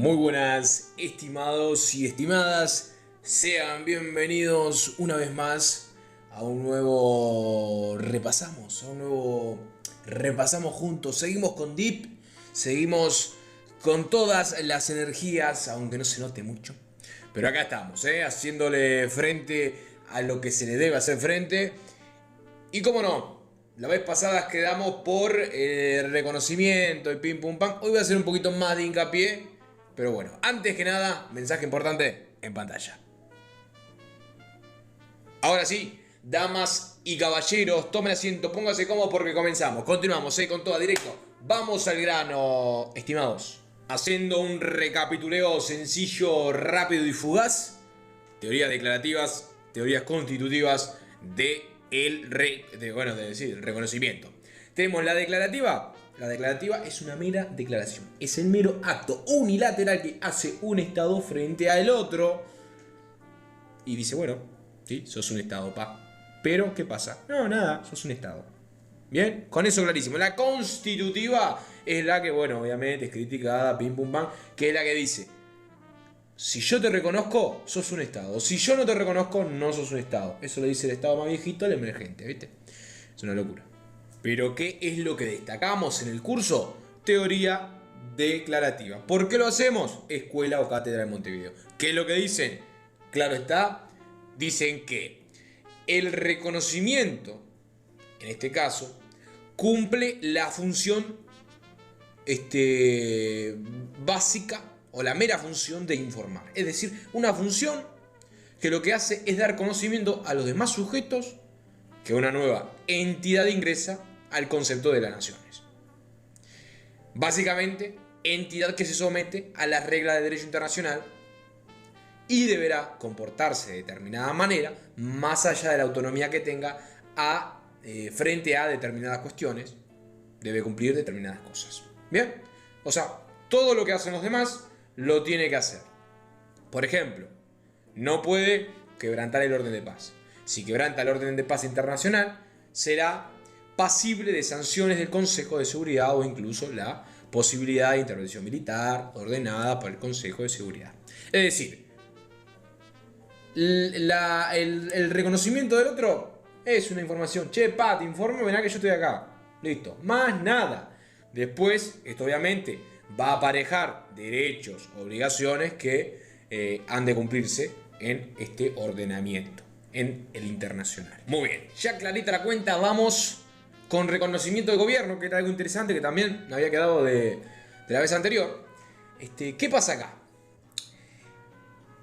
Muy buenas, estimados y estimadas, sean bienvenidos una vez más a un nuevo repasamos juntos. Seguimos con Deep, seguimos con todas las energías, aunque no se note mucho. Pero acá estamos, haciéndole frente a lo que se le debe hacer frente. Y cómo no, la vez pasada quedamos por reconocimiento y pim pum pam. Hoy voy a hacer un poquito más de hincapié. Pero bueno, antes que nada, mensaje importante en pantalla. Ahora sí, damas y caballeros, tomen asiento, pónganse cómodos porque comenzamos. Continuamos, con toda directo. Vamos al grano, estimados. Haciendo un recapituleo sencillo, rápido y fugaz. Teorías declarativas, teorías constitutivas el reconocimiento. Tenemos la declarativa. La declarativa es una mera declaración. Es el mero acto unilateral que hace un Estado frente al otro. Y dice, bueno, sí, sos un Estado, pa. Pero, ¿qué pasa? No, nada, sos un Estado. Bien, con eso clarísimo. La constitutiva es la que, bueno, obviamente es criticada, pim pum pam, que es la que dice, si yo te reconozco, sos un Estado. Si yo no te reconozco, no sos un Estado. Eso lo dice el Estado más viejito, el emergente, ¿viste? Es una locura. Pero ¿qué es lo que destacamos en el curso? Teoría declarativa. ¿Por qué lo hacemos? Escuela o cátedra de Montevideo. ¿Qué es lo que dicen? Claro está, dicen que el reconocimiento, en este caso, cumple la función básica o la mera función de informar. Es decir, una función que lo que hace es dar conocimiento a los demás sujetos que una nueva entidad ingresa al concepto de las naciones. Básicamente, entidad que se somete a las reglas de derecho internacional y deberá comportarse de determinada manera, más allá de la autonomía que tenga frente a determinadas cuestiones, debe cumplir determinadas cosas. ¿Bien? O sea, todo lo que hacen los demás lo tiene que hacer. Por ejemplo, no puede quebrantar el orden de paz. Si quebranta el orden de paz internacional, será pasible de sanciones del Consejo de Seguridad o incluso la posibilidad de intervención militar ordenada por el Consejo de Seguridad. Es decir, el reconocimiento del otro es una información. Che, pa, te informo, verá que yo estoy acá. Listo, más nada. Después, esto obviamente va a aparejar derechos, obligaciones que han de cumplirse en este ordenamiento, en el internacional. Muy bien, ya clarita la cuenta, vamos con reconocimiento de gobierno, que era algo interesante que también me había quedado de la vez anterior. ¿Qué pasa acá?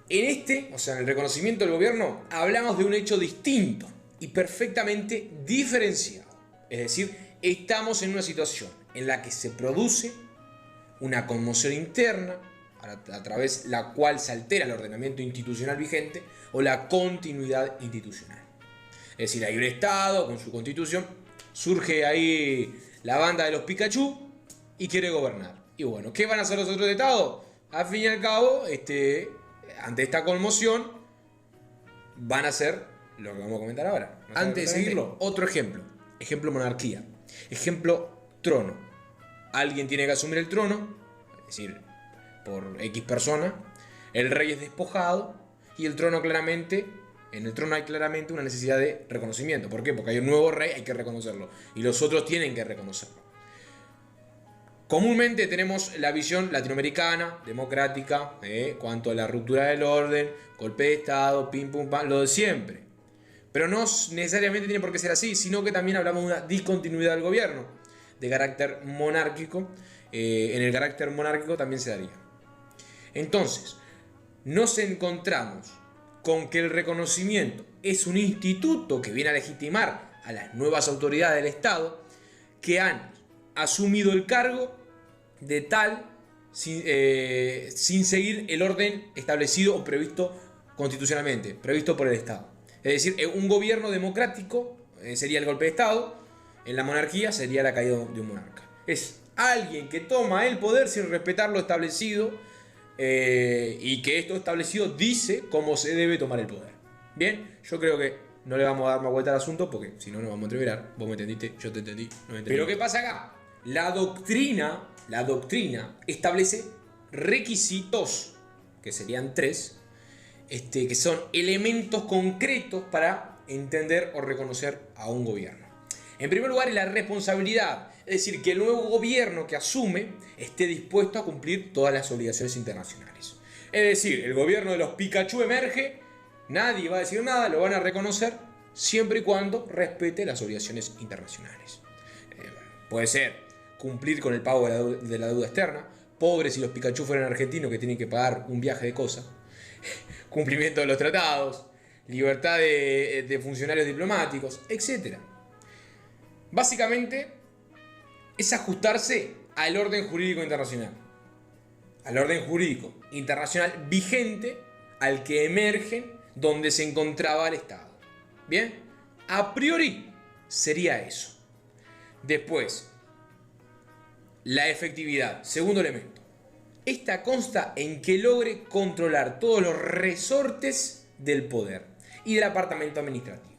En el reconocimiento del gobierno, hablamos de un hecho distinto y perfectamente diferenciado. Es decir, estamos en una situación en la que se produce una conmoción interna, a través de la cual se altera el ordenamiento institucional vigente o la continuidad institucional. Es decir, hay un Estado con su constitución, surge ahí la banda de los Pikachu y quiere gobernar. Y bueno, ¿qué van a hacer los otros estados? Al fin y al cabo, ante esta conmoción, van a hacer lo que vamos a comentar ahora. Antes de seguirlo, otro ejemplo. Ejemplo monarquía. Ejemplo trono. Alguien tiene que asumir el trono, es decir, por X persona. El rey es despojado y el trono en el trono hay claramente una necesidad de reconocimiento. ¿Por qué? Porque hay un nuevo rey, hay que reconocerlo. Y los otros tienen que reconocerlo. Comúnmente tenemos la visión latinoamericana, democrática, cuanto a la ruptura del orden, golpe de Estado, pim pum pam, lo de siempre. Pero no necesariamente tiene por qué ser así, sino que también hablamos de una discontinuidad del gobierno, de carácter monárquico. En el carácter monárquico también se daría. Entonces, nos encontramos con que el reconocimiento es un instituto que viene a legitimar a las nuevas autoridades del Estado que han asumido el cargo de tal sin seguir el orden establecido o previsto constitucionalmente, previsto por el Estado. Es decir, un gobierno democrático sería el golpe de Estado, en la monarquía sería la caída de un monarca. Es alguien que toma el poder sin respetar lo establecido y que esto establecido dice cómo se debe tomar el poder. Bien, yo creo que no le vamos a dar más vuelta al asunto porque si no nos vamos a entreverar. Vos me entendiste, yo te entendí, no me entendí. Pero ¿qué pasa acá? La doctrina establece requisitos, que serían 3, que son elementos concretos para entender o reconocer a un gobierno. En primer lugar, es la responsabilidad, es decir, que el nuevo gobierno que asume esté dispuesto a cumplir todas las obligaciones internacionales. Es decir, el gobierno de los Pikachu emerge, nadie va a decir nada, lo van a reconocer siempre y cuando respete las obligaciones internacionales. Puede ser cumplir con el pago de la deuda externa, pobres si los Pikachu fueran argentinos que tienen que pagar un viaje de cosas, cumplimiento de los tratados, libertad de funcionarios diplomáticos, etc. Básicamente es ajustarse al orden jurídico internacional. Al orden jurídico internacional vigente al que emergen donde se encontraba el Estado. Bien, a priori sería eso. Después, la efectividad, segundo elemento. Esta consta en que logre controlar todos los resortes del poder y del apartamento administrativo.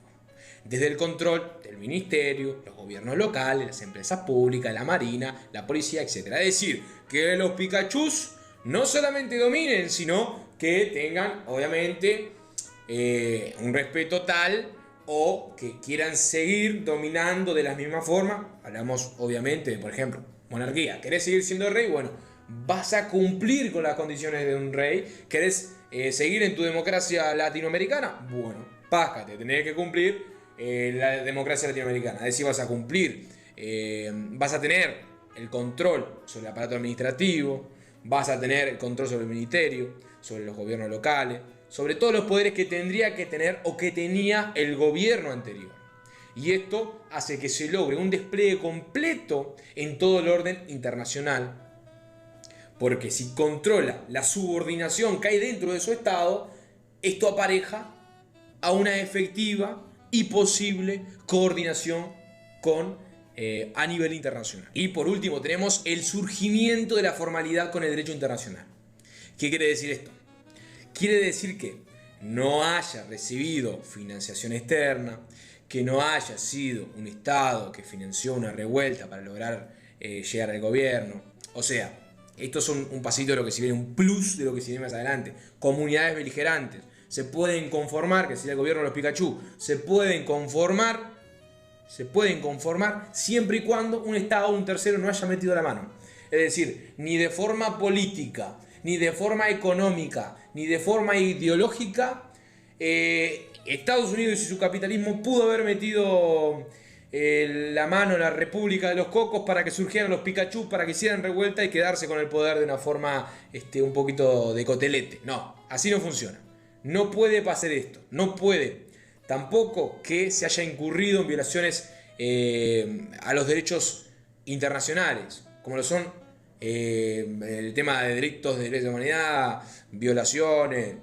Desde el control del ministerio, los gobiernos locales, las empresas públicas, la marina, la policía, etc. Es decir, que los Pikachus no solamente dominen, sino que tengan, obviamente, un respeto tal o que quieran seguir dominando de la misma forma. Hablamos, obviamente, de, por ejemplo, monarquía. ¿Querés seguir siendo rey? Bueno, vas a cumplir con las condiciones de un rey. ¿Querés seguir en tu democracia latinoamericana? Bueno, páscate, tenés que cumplir la democracia latinoamericana. Es decir, vas a cumplir, vas a tener el control sobre el aparato administrativo, vas a tener el control sobre el ministerio, sobre los gobiernos locales, sobre todos los poderes que tendría que tener o que tenía el gobierno anterior. Y esto hace que se logre un despliegue completo en todo el orden internacional. Porque si controla la subordinación que hay dentro de su Estado, esto apareja a una efectiva y posible coordinación a nivel internacional. Y por último tenemos el surgimiento de la formalidad con el derecho internacional. ¿Qué quiere decir esto? Quiere decir que no haya recibido financiación externa, que no haya sido un Estado que financió una revuelta para lograr llegar al gobierno. O sea, esto es un pasito de lo que se viene, un plus de lo que se viene más adelante. Comunidades beligerantes se pueden conformar, que sería el gobierno de los Pikachu, se pueden conformar siempre y cuando un Estado o un tercero no haya metido la mano. Es decir, ni de forma política, ni de forma económica, ni de forma ideológica, Estados Unidos y su capitalismo pudo haber metido la mano en la República de los Cocos para que surgieran los Pikachu, para que hicieran revuelta y quedarse con el poder de una forma un poquito de cotelete. No, así no funciona. No puede pasar esto, no puede. Tampoco que se haya incurrido en violaciones a los derechos internacionales, como lo son el tema de delitos de derechos de humanidad, violaciones,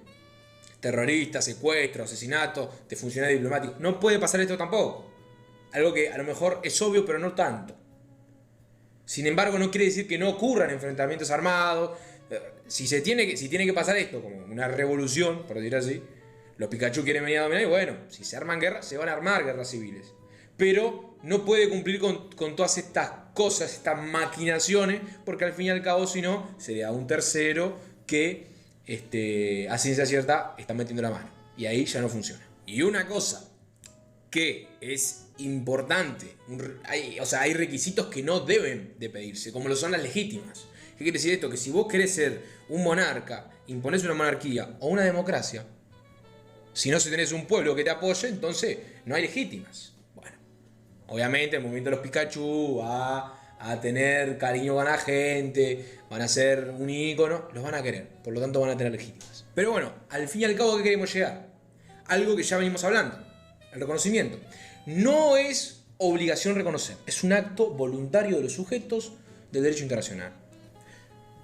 terroristas, secuestros, asesinatos de funcionarios diplomáticos. No puede pasar esto tampoco. Algo que a lo mejor es obvio, pero no tanto. Sin embargo, no quiere decir que no ocurran enfrentamientos armados. Si tiene que pasar esto, como una revolución, por decir así, los Pikachu quieren venir a dominar y bueno, si se arman guerras, se van a armar guerras civiles. Pero no puede cumplir con todas estas cosas, estas maquinaciones, porque al fin y al cabo, si no, sería un tercero que a ciencia cierta está metiendo la mano. Y ahí ya no funciona. Y una cosa que es importante, hay requisitos que no deben de pedirse, como lo son las legítimas. ¿Qué quiere decir esto? Que si vos querés ser un monarca, imponés una monarquía o una democracia, si no, si tenés un pueblo que te apoye, entonces no hay legítimas. Bueno, obviamente el movimiento de los Pikachu va a tener cariño con la gente, van a ser un ícono, los van a querer, por lo tanto van a tener legítimas. Pero bueno, al fin y al cabo, ¿qué queremos llegar? Algo que ya venimos hablando, el reconocimiento. No es obligación reconocer, es un acto voluntario de los sujetos del derecho internacional.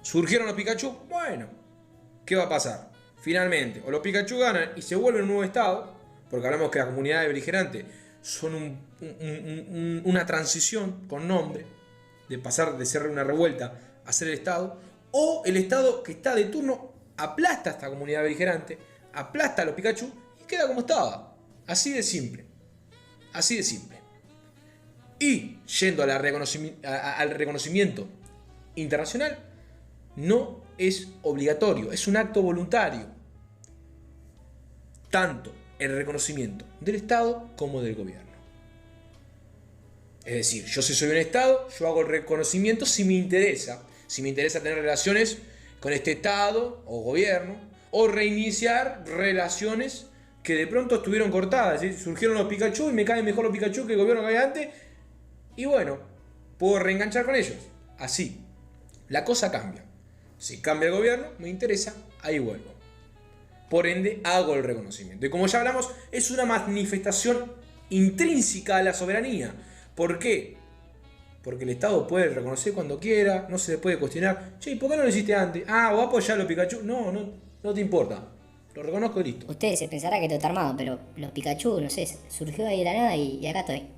¿Surgieron los Pikachu? Bueno, ¿qué va a pasar? Finalmente, o los Pikachu ganan y se vuelven un nuevo Estado, porque hablamos que las comunidades beligerantes son una transición con nombre, de pasar de ser una revuelta a ser el Estado, o el Estado que está de turno aplasta a esta comunidad beligerante, aplasta a los Pikachu y queda como estaba. Así de simple. Así de simple. Y yendo al reconocimiento internacional, no es obligatorio, es un acto voluntario. Tanto el reconocimiento del Estado como del gobierno. Es decir, yo si soy un Estado, yo hago el reconocimiento si me interesa. Si me interesa tener relaciones con este Estado o gobierno, o reiniciar relaciones que de pronto estuvieron cortadas. ¿Sí? Surgieron los Pikachu y me caen mejor los Pikachu que el gobierno que había antes. Y bueno, puedo reenganchar con ellos. Así, la cosa cambia. Si cambia el gobierno, me interesa, ahí vuelvo. Por ende, hago el reconocimiento. Y como ya hablamos, es una manifestación intrínseca a la soberanía. ¿Por qué? Porque el Estado puede reconocer cuando quiera, no se le puede cuestionar. Che, ¿por qué no lo hiciste antes? Ah, ¿o apoyar a los Pikachu? No te importa. Lo reconozco y listo. Ustedes se pensará que todo está armado, pero los Pikachu, no sé, surgió ahí de la nada y acá estoy,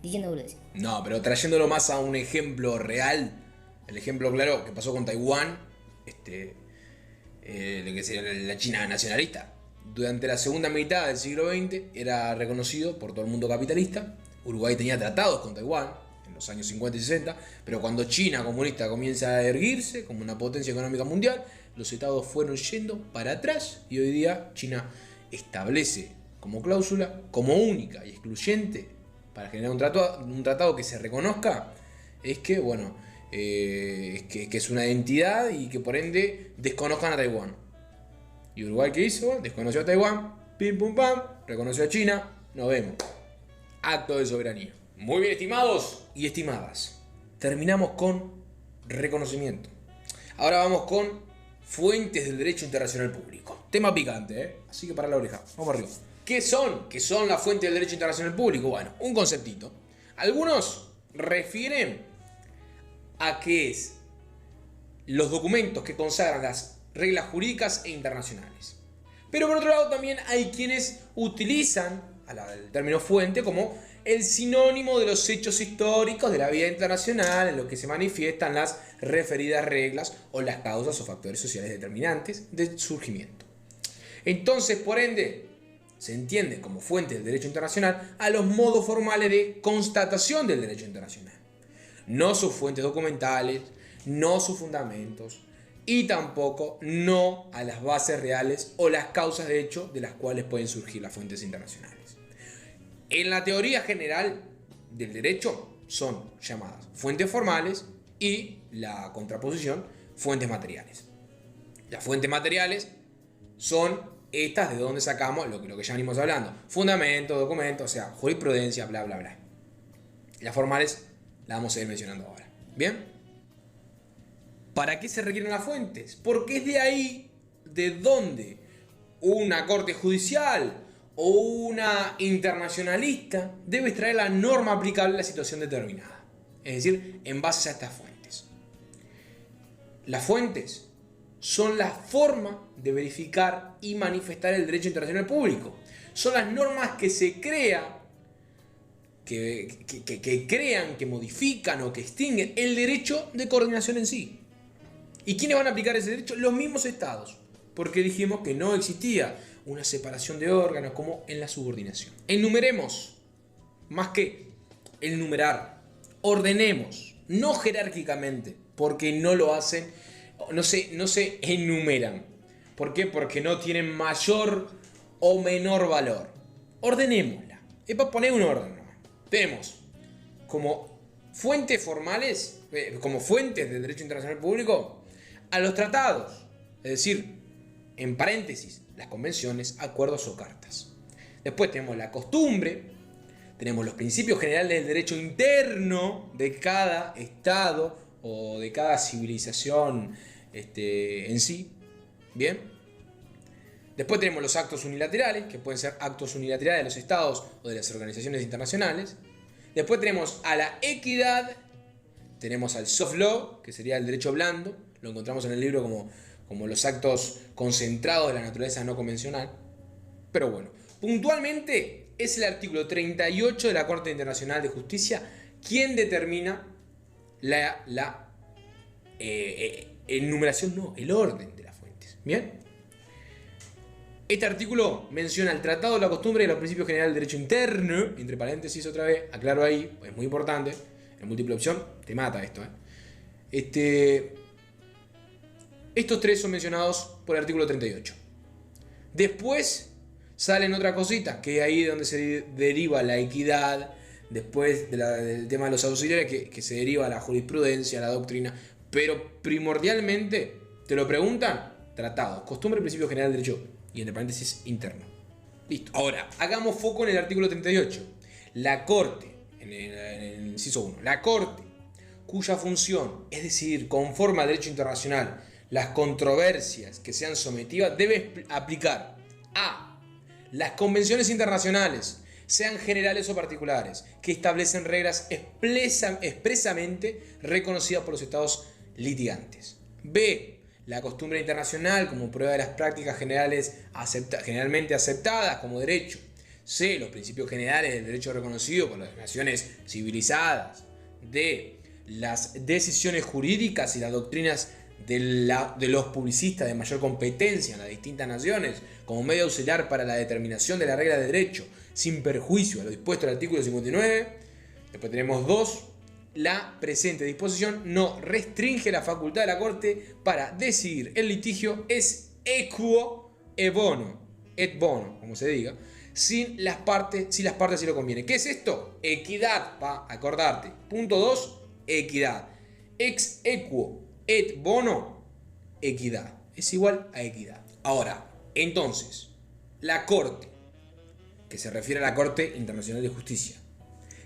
diciendo boludeces. No, pero trayéndolo más a un ejemplo real, el ejemplo claro que pasó con Taiwán, lo que sería la China nacionalista. Durante la segunda mitad del siglo XX era reconocido por todo el mundo capitalista. Uruguay tenía tratados con Taiwán en los años 50 y 60, pero cuando China comunista comienza a erguirse como una potencia económica mundial, los estados fueron yendo para atrás y hoy día China establece como cláusula, como única y excluyente para generar un tratado que se reconozca, es que, bueno, que es una entidad y que por ende desconozcan a Taiwán. ¿Y Uruguay qué hizo? Desconoció a Taiwán, pim pum pam, reconoció a China, nos vemos. Acto de soberanía. Muy bien, estimados y estimadas. Terminamos con reconocimiento. Ahora vamos con fuentes del derecho internacional público. Tema picante, ¿eh? Así que para la oreja. Vamos arriba. ¿Qué son? ¿Qué son las fuentes del derecho internacional público? Bueno, un conceptito. Algunos refieren a qué es los documentos que consagran las reglas jurídicas e internacionales. Pero por otro lado también hay quienes utilizan el término fuente como el sinónimo de los hechos históricos de la vida internacional en los que se manifiestan las referidas reglas o las causas o factores sociales determinantes del surgimiento. Entonces, por ende, se entiende como fuente del derecho internacional a los modos formales de constatación del derecho internacional. No sus fuentes documentales, no sus fundamentos y tampoco no a las bases reales o las causas de hecho de las cuales pueden surgir las fuentes internacionales. En la teoría general del derecho son llamadas fuentes formales y la contraposición fuentes materiales. Las fuentes materiales son estas de donde sacamos lo que ya venimos hablando. Fundamentos, documentos, o sea, jurisprudencia, bla, bla, bla. Las formales las vamos a ir mencionando ahora. ¿Bien? ¿Para qué se requieren las fuentes? Porque es de ahí de donde una corte judicial o una internacionalista debe extraer la norma aplicable a la situación determinada. Es decir, en base a estas fuentes. Las fuentes son la forma de verificar y manifestar el derecho internacional público. Son las normas que se crean, que modifican o que extinguen el derecho de coordinación en sí. ¿Y quiénes van a aplicar ese derecho? Los mismos estados. Porque dijimos que no existía una separación de órganos como en la subordinación. Enumeremos, más que enumerar, ordenemos, no jerárquicamente, porque no lo hacen, no se enumeran. ¿Por qué? Porque no tienen mayor o menor valor. Ordenémosla. Es para poner un orden. Tenemos como fuentes formales, como fuentes del derecho internacional público, a los tratados, es decir, en paréntesis, las convenciones, acuerdos o cartas. Después tenemos la costumbre, tenemos los principios generales del derecho interno de cada estado o de cada civilización en sí. Bien. Después tenemos los actos unilaterales, que pueden ser actos unilaterales de los estados o de las organizaciones internacionales. Después tenemos a la equidad, tenemos al soft law, que sería el derecho blando, lo encontramos en el libro como los actos concentrados de la naturaleza no convencional. Pero bueno, puntualmente es el artículo 38 de la Corte Internacional de Justicia quien determina la enumeración, no, el orden de las fuentes. ¿Bien? Este artículo menciona el tratado de la costumbre y los principios generales del derecho interno, entre paréntesis otra vez, aclaro ahí, es muy importante, en múltiple opción, te mata esto. Estos tres son mencionados por el artículo 38. Después salen otras cositas, que es ahí donde se deriva la equidad, después del tema de los auxiliares, que se deriva la jurisprudencia, la doctrina, pero primordialmente, te lo preguntan, tratados, costumbre, principio general del derecho, y entre paréntesis interno. Listo. Ahora, hagamos foco en el artículo 38. La Corte, en el inciso 1, la Corte, cuya función es decidir conforme al derecho internacional las controversias que sean sometidas, debe aplicar a las convenciones internacionales, sean generales o particulares, que establecen reglas expresamente reconocidas por los estados litigantes. B. La costumbre internacional como prueba de las prácticas generales generalmente aceptadas como derecho. C. Los principios generales del derecho reconocido por las naciones civilizadas. D. Las decisiones jurídicas y las doctrinas de los publicistas de mayor competencia en las distintas naciones como medio auxiliar para la determinación de la regla de derecho sin perjuicio a lo dispuesto en el artículo 59. Después tenemos 2. La presente disposición no restringe la facultad de la Corte para decidir el litigio es equo et bono, como se diga, si las partes sí lo conviene. ¿Qué es esto? Equidad, para acordarte. Punto 2, equidad. Ex equo et bono, equidad. Es igual a equidad. Ahora, entonces, la Corte, que se refiere a la Corte Internacional de Justicia,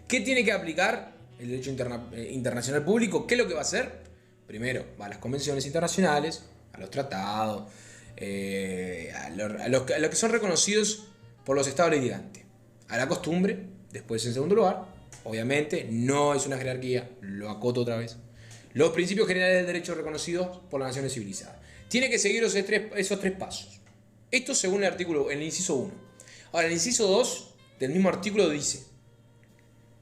¿qué tiene que aplicar el derecho internacional público? ¿Qué es lo que va a hacer? Primero, va a las convenciones internacionales, a los tratados, a los que son reconocidos por los estados litigantes, a la costumbre. Después, en segundo lugar, obviamente, no es una jerarquía, lo acoto otra vez, los principios generales del derecho reconocidos por las naciones civilizadas. Tiene que seguir esos tres pasos. Esto según el inciso 1. Ahora, el inciso 2 del mismo artículo dice: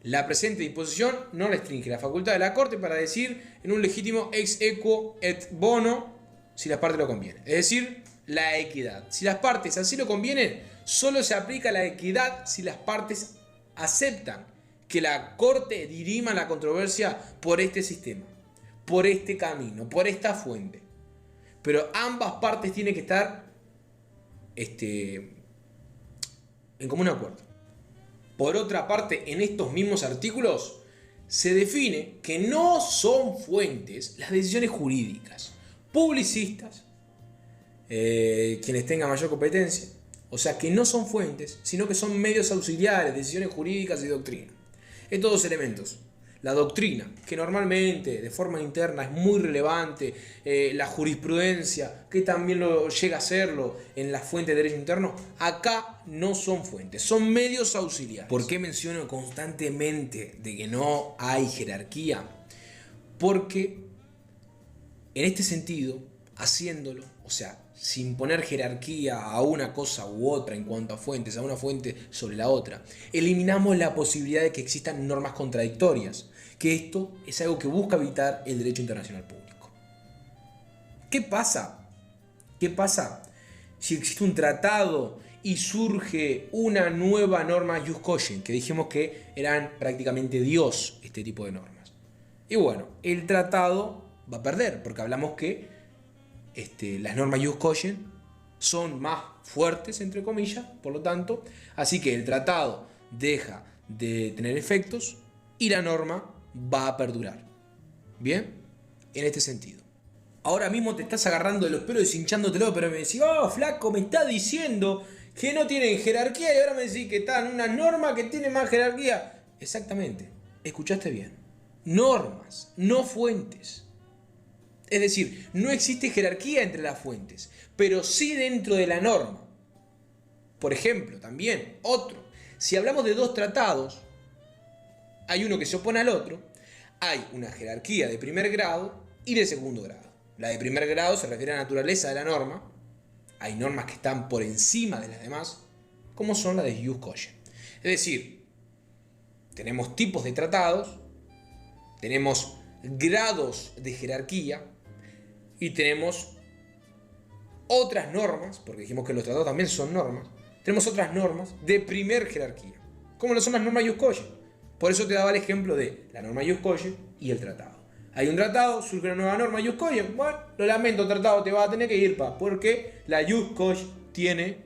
la presente disposición no restringe la facultad de la Corte para decir en un legítimo ex equo et bono si las partes lo convienen. Es decir, la equidad. Si las partes así lo convienen, solo se aplica la equidad si las partes aceptan que la Corte dirima la controversia por este sistema, por este camino, por esta fuente. Pero ambas partes tienen que estar en común acuerdo. Por otra parte, en estos mismos artículos se define que no son fuentes las decisiones jurídicas, publicistas, quienes tengan mayor competencia, o sea que no son fuentes, sino que son medios auxiliares, decisiones jurídicas y doctrina. Estos dos elementos, la doctrina, que normalmente de forma interna es muy relevante, la jurisprudencia, que también lo llega a serlo en las fuentes de derecho interno, acá no son fuentes, son medios auxiliares. ¿Por qué menciono constantemente de que no hay jerarquía? Porque en este sentido, haciéndolo, o sea, sin poner jerarquía a una cosa u otra en cuanto a fuentes, a una fuente sobre la otra, eliminamos la posibilidad de que existan normas contradictorias, que esto es algo que busca evitar el derecho internacional público. ¿Qué pasa? ¿Qué pasa si existe un tratado y surge una nueva norma jus cogens, que dijimos que eran prácticamente Dios este tipo de normas? Y bueno, el tratado va a perder, porque hablamos que las normas jus cogens son más fuertes, entre comillas, por lo tanto, así que el tratado deja de tener efectos y la norma va a perdurar. ¿Bien? En este sentido. Ahora mismo te estás agarrando de los pelos y deshinchándotelo, pero me decís: oh, flaco, me está diciendo que no tienen jerarquía y ahora me decís que están unas normas que tienen más jerarquía. Exactamente, escuchaste bien. Normas, no fuentes. Es decir, no existe jerarquía entre las fuentes, pero sí dentro de la norma. Por ejemplo, también, si hablamos de dos tratados, hay uno que se opone al otro, hay una jerarquía de primer grado y de segundo grado. La de primer grado se refiere a la naturaleza de la norma. Hay normas que están por encima de las demás, como son las de jus cogens. Es decir, tenemos tipos de tratados, tenemos grados de jerarquía y tenemos otras normas, porque dijimos que los tratados también son normas, tenemos otras normas de primer jerarquía, como lo son las normas jus cogens. Por eso te daba el ejemplo de la norma jus cogens y el tratado. Hay un tratado, surge una nueva norma, Yuskoy. Bueno, lo lamento, tratado, te va a tener que ir, porque la Yuskoy tiene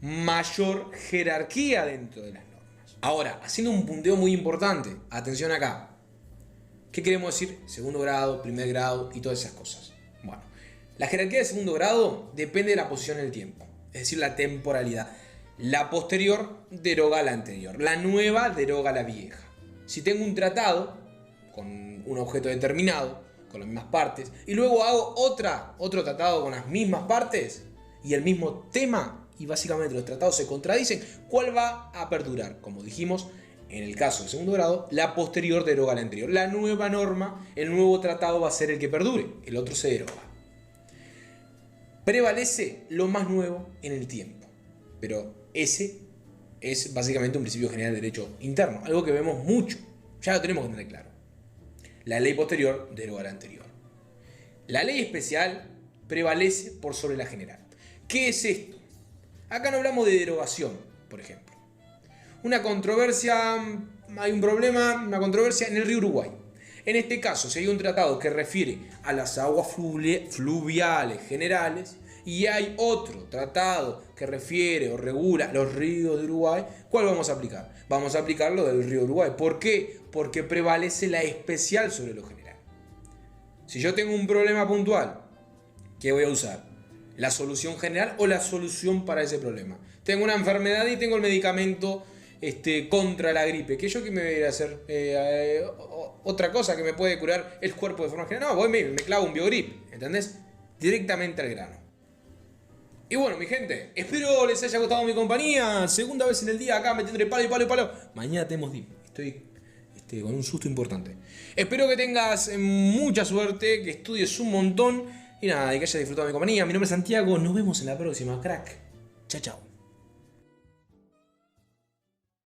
mayor jerarquía dentro de las normas. Ahora, haciendo un punteo muy importante, atención acá. ¿Qué queremos decir? Segundo grado, primer grado y todas esas cosas. Bueno, la jerarquía de segundo grado depende de la posición en el tiempo, es decir, la temporalidad. La posterior deroga a la anterior, la nueva deroga a la vieja. Si tengo un tratado con un objeto determinado, con las mismas partes, y luego hago otro tratado con las mismas partes y el mismo tema, y básicamente los tratados se contradicen, ¿cuál va a perdurar? Como dijimos, en el caso de segundo grado, la posterior deroga a la anterior. La nueva norma, el nuevo tratado va a ser el que perdure, el otro se deroga. Prevalece lo más nuevo en el tiempo, pero ese es básicamente un principio general de derecho interno, algo que vemos mucho, ya lo tenemos que tener claro. La ley posterior deroga la anterior. La ley especial prevalece por sobre la general. ¿Qué es esto? Acá no hablamos de derogación, por ejemplo. Una controversia, hay un problema, una controversia en el río Uruguay. En este caso, si hay un tratado que refiere a las aguas fluviales generales y hay otro tratado que refiere o regula los ríos de Uruguay, ¿cuál vamos a aplicar? Vamos a aplicar lo del río Uruguay. ¿Por qué? Porque prevalece la especial sobre lo general. Si yo tengo un problema puntual, ¿qué voy a usar? ¿La solución general o la solución para ese problema? Tengo una enfermedad y tengo el medicamento contra la gripe. ¿Qué yo que me voy a ir a hacer? Otra cosa que me puede curar el cuerpo de forma general. No, voy me clavo un biogrip, ¿entendés? Directamente al grano. Y bueno, mi gente, espero les haya gustado mi compañía. Segunda vez en el día acá me tendré palo y palo y palo. Mañana tenemos DIM. Estoy con un susto importante. Espero que tengas mucha suerte, que estudies un montón y nada, y que hayas disfrutado de mi compañía. Mi nombre es Santiago, nos vemos en la próxima, crack. Chao, chao.